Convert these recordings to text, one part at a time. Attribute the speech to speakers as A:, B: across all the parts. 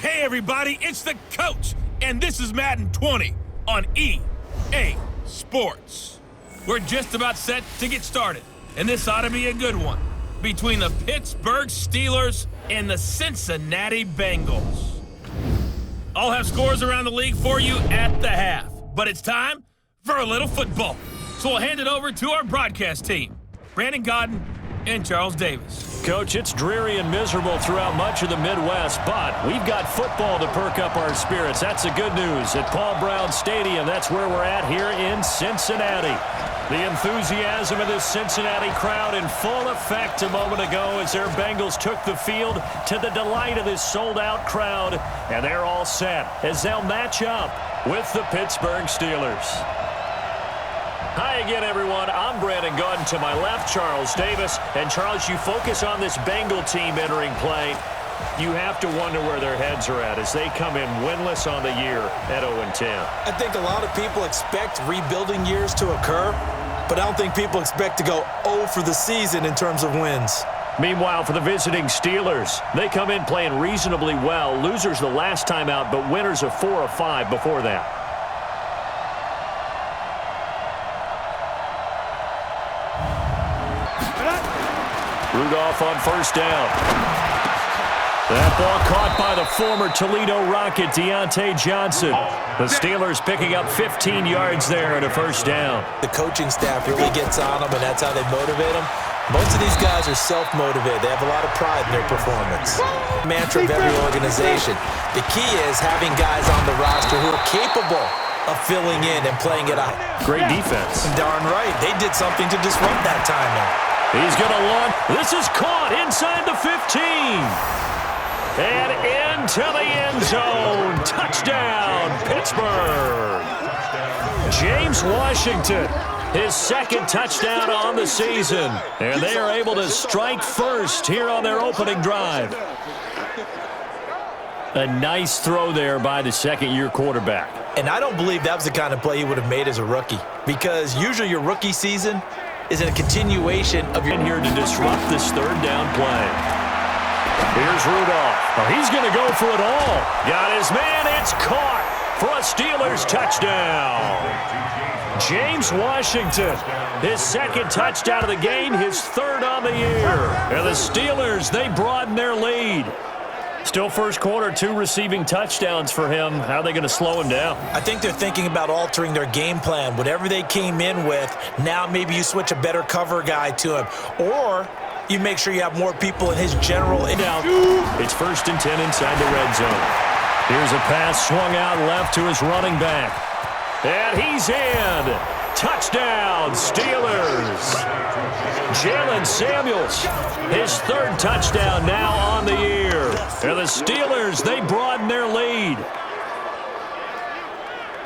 A: Hey everybody, it's the coach, and this is Madden 20 on EA Sports. We're just about set to get started, and this ought to be a good one between the Pittsburgh Steelers and the Cincinnati Bengals. I'll have scores around the league for you at the half, but it's time for a little football. So we'll hand it over to our broadcast team, Brandon Godden and Charles Davis.
B: Coach, it's dreary and miserable throughout much of the Midwest, but we've got football to perk up our spirits. That's the good news. At Paul Brown Stadium, that's where we're at here in Cincinnati. The enthusiasm of this Cincinnati crowd in full effect a moment ago as their Bengals took the field to the delight of this sold-out crowd, and they're all set as they'll match up with the Pittsburgh Steelers. Hi again, everyone. I'm Brandon Godden. To my left, Charles Davis. And, Charles, you focus on this Bengal team entering play. You have to wonder where their heads are at as they come in winless on the year at 0-10.
C: I think a lot of people expect rebuilding years to occur, but I don't think people expect to go 0 for the season in terms of wins.
B: Meanwhile, for the visiting Steelers, they come in playing reasonably well. Losers the last time out, but winners of 4 of 5 before that. Rudolph on first down. That ball caught by the former Toledo Rocket, Deontay Johnson. The Steelers picking up 15 yards there and a first down.
C: The coaching staff really gets on them, and that's how they motivate them. Most of these guys are self-motivated. They have a lot of pride in their performance. Mantra of every organization. The key is having guys on the roster who are capable of filling in and playing it out.
B: Great defense.
C: Darn right. They did something to disrupt that timing.
B: He's going to launch. This is caught inside the 15. And into the end zone. Touchdown, Pittsburgh. James Washington, his second touchdown on the season. And they are able to strike first here on their opening drive. A nice throw there by the second-year quarterback.
C: And I don't believe that was the kind of play he would have made as a rookie, because usually your rookie season is in a continuation of your...
B: In here to disrupt this third down play. Here's Rudolph. Oh, he's going to go for it all. Got his man. It's caught for a Steelers touchdown. James Washington, his second touchdown of the game, his third on the year. And the Steelers, they broaden their lead. Still first quarter, 2 receiving touchdowns for him. How are they going to slow him down?
C: I think they're thinking about altering their game plan. Whatever they came in with, now maybe you switch a better cover guy to him. Or you make sure you have more people in his general...
B: It's 1st and 10 inside the red zone. Here's a pass swung out left to his running back. And he's in. Touchdown, Steelers. Jalen Samuels, his third touchdown now on the year. And the Steelers, they broaden their lead.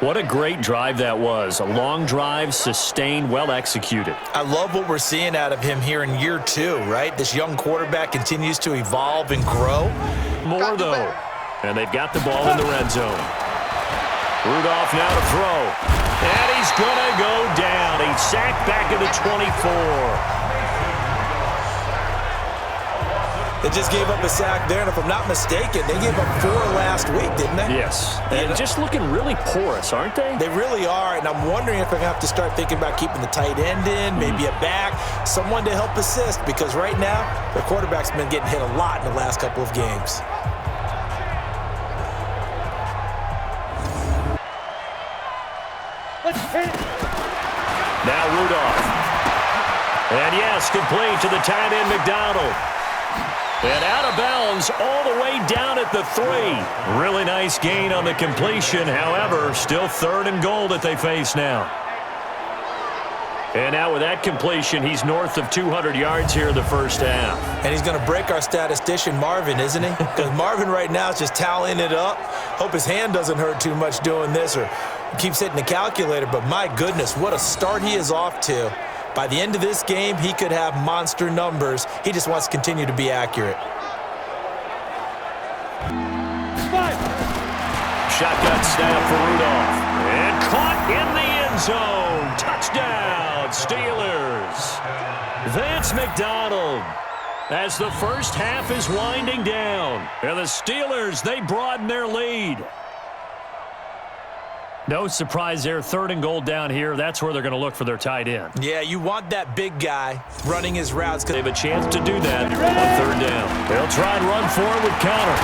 B: What a great drive that was. A long drive, sustained, well executed.
C: I love what we're seeing out of him here in year 2, right? This young quarterback continues to evolve and grow.
B: More, though. And they've got the ball in the red zone. Rudolph now to throw. And he's going to go down. He's sacked back at the 24.
C: They just gave up a sack there, and if I'm not mistaken, they gave up 4 last week, didn't they?
B: Yes. And just looking really porous, aren't they?
C: They really are, and I'm wondering if they're going to have to start thinking about keeping the tight end in, maybe a back, someone to help assist, because right now, their quarterback's been getting hit a lot in the last couple of games.
B: Now Rudolph. And yes, complete to the tight end McDonald. And out of bounds all the way down at the 3. Really nice gain on the completion. However, still 3rd and goal that they face now. And now with that completion, he's north of 200 yards here in the first half.
C: And he's going to break our statistician, Marvin, isn't he? Because Marvin right now is just tallying it up. Hope his hand doesn't hurt too much doing this or keeps hitting the calculator. But my goodness, what a start he is off to. By the end of this game, he could have monster numbers. He just wants to continue to be accurate.
B: Shotgun snap for Rudolph. And caught in the end zone. Touchdown, Steelers. Vance McDonald as the first half is winding down. And the Steelers, they broaden their lead. No surprise there, 3rd and goal down here. That's where they're going to look for their tight end.
C: Yeah, you want that big guy running his routes.
B: They have a chance to do that on 3rd down. They'll try and run for it with Connor.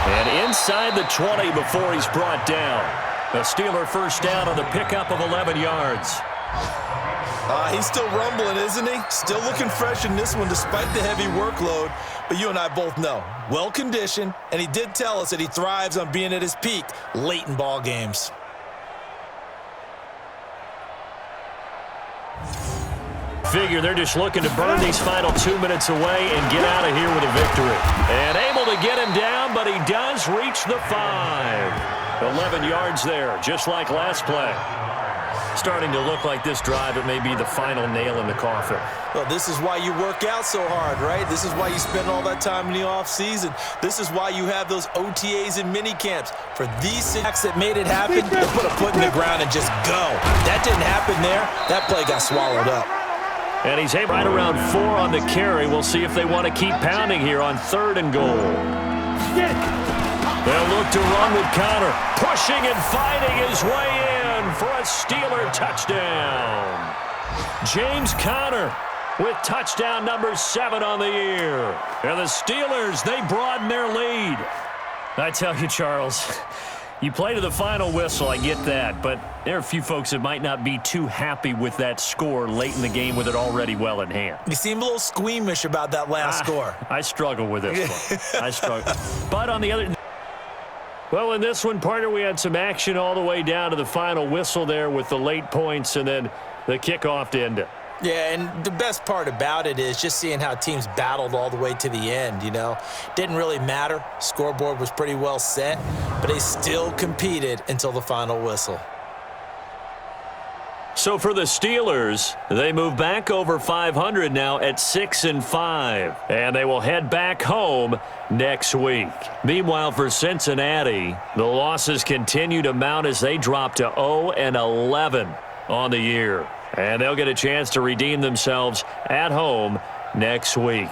B: And inside the 20 before he's brought down. A Steeler first down on the pickup of 11 yards.
C: He's still rumbling, isn't he? Still looking fresh in this one despite the heavy workload. But you and I both know, well-conditioned, and he did tell us that he thrives on being at his peak late in ball games.
B: Figure they're just looking to burn these final 2 minutes away and get out of here with a victory. And able to get him down, but he does reach the 5. 11 yards there, just like last play. Starting to look like this drive, it may be the final nail in the coffin.
C: Well, this is why you work out so hard, right? This is why you spend all that time in the offseason. This is why you have those OTAs and mini camps. For these sacks that made it happen, to put a foot in the ground and just go. That didn't happen there. That play got swallowed up.
B: And he's right around 4 on the carry. We'll see if they want to keep pounding here on 3rd and goal. They'll look to run with Connor, pushing and fighting his way in for a Steeler touchdown. James Conner with touchdown number 7 on the year. And the Steelers, they broaden their lead. I tell you, Charles, you play to the final whistle, I get that, but there are a few folks that might not be too happy with that score late in the game with it already well in hand.
C: You seem a little squeamish about that last score.
B: I struggle with this one. I struggle. But on the other... Well, in this one, partner, we had some action all the way down to the final whistle there with the late points and then the kickoff to end it.
C: Yeah, and the best part about it is just seeing how teams battled all the way to the end, you know. Didn't really matter. Scoreboard was pretty well set, but they still competed until the final whistle.
B: So for the Steelers, they move back over 500 now at 6-5, and they will head back home next week. Meanwhile, for Cincinnati, the losses continue to mount as they drop to 0-11 on the year, and they'll get a chance to redeem themselves at home next week.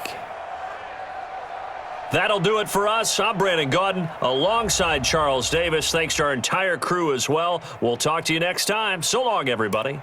B: That'll do it for us. I'm Brandon Gaudin alongside Charles Davis. Thanks to our entire crew as well. We'll talk to you next time. So long, everybody.